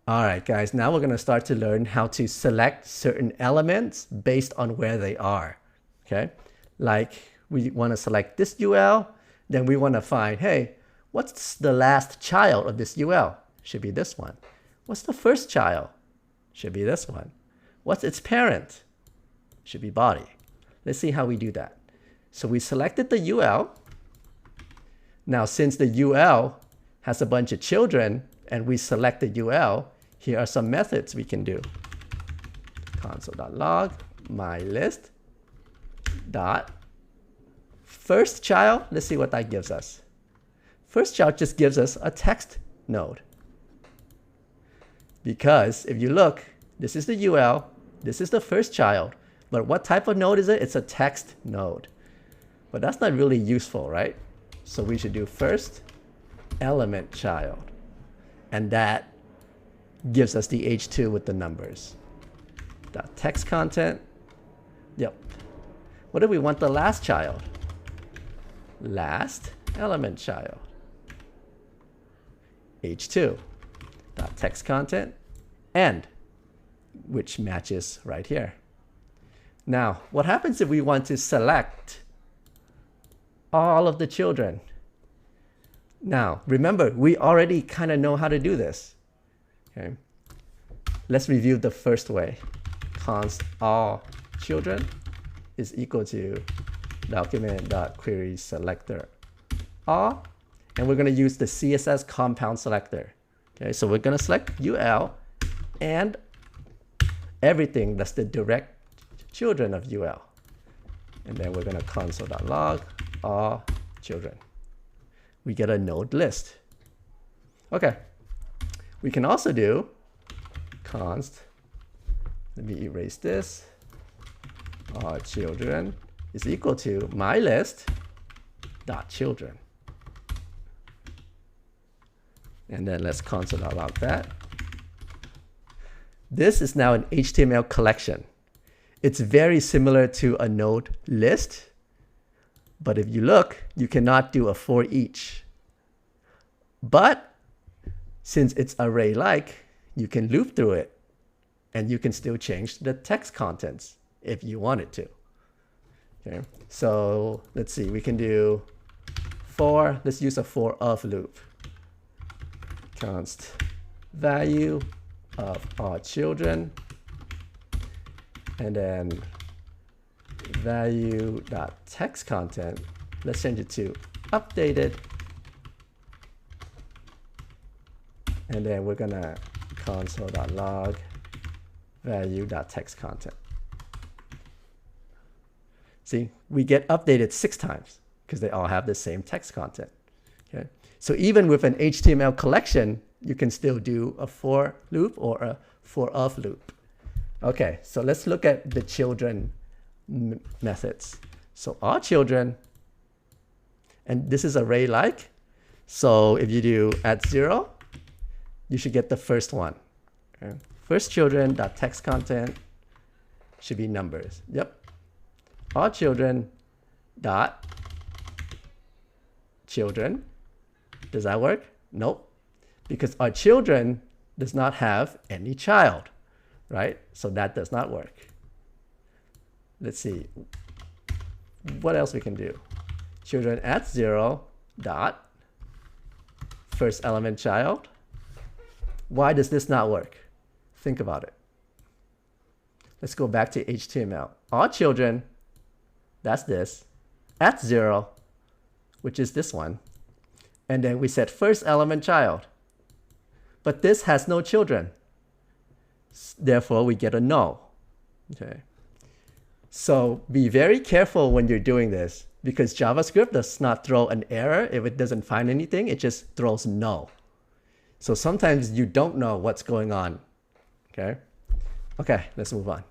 All right, guys, now we're going to start to learn how to select certain elements based on where they are, okay? Like we want to select this UL, then we want to find, hey, what's the last child of this UL? Should be this one. What's the first child? Should be this one. What's its parent? Should be body. Let's see how we do that. So we selected the UL. Now, since the UL has a bunch of children and we select the UL, here are some methods we can do. Console.log mylist dot first child. Let's see what that gives us. First child just gives us a text node. Because if you look, this is the UL, this is the first child. But what type of node is it? It's a text node. But that's not really useful, right? So we should do first element child. And that gives us the H2 with the numbers. Dot text content. Yep. What do we want the last child? Last element child. H2. Dot text content. End. Which matches right here. Now, what happens if we want to select all of the children? Now, remember, we already kind of know how to do this. Okay. Let's review the first way. Const all children is equal to document.query selector all, and we're going to use the CSS compound selector. Okay, so we're going to select UL and everything that's the direct children of UL. And then we're going to console.log all children. We get a node list. Okay. We can also do const, let me erase this, all children is equal to mylist dot children. And then let's console.log that. This is now an HTML collection. It's very similar to a node list, but if you look, you cannot do a for each. But since it's array-like, you can loop through it, and you can still change the text contents if you wanted to. Okay, so let's see, we can do for, let's use a for of loop. Const value of all children, and then value.text content, let's change it to updated. And then we're gonna console.log value.text content. See, we get updated 6 times because they all have the same text content. Okay, so even with an HTML collection, you can still do a for loop or a for of loop. Okay, so let's look at the children methods. So all children, and this is array-like. So if you do @0, you should get the first one. Okay. First children dot text content should be numbers. Yep. All children dot children. Does that work? Nope. Because our children does not have any child, right? So that does not work. Let's see. What else we can do? Children @0 dot first element child. Why does this not work? Think about it. Let's go back to HTML. All children, that's this, @0, which is this one. And then we said first element child. But this has no children. Therefore, we get a null. Okay. So be very careful when you're doing this, because JavaScript does not throw an error if it doesn't find anything. It just throws null. So sometimes you don't know what's going on. Okay. Okay, let's move on.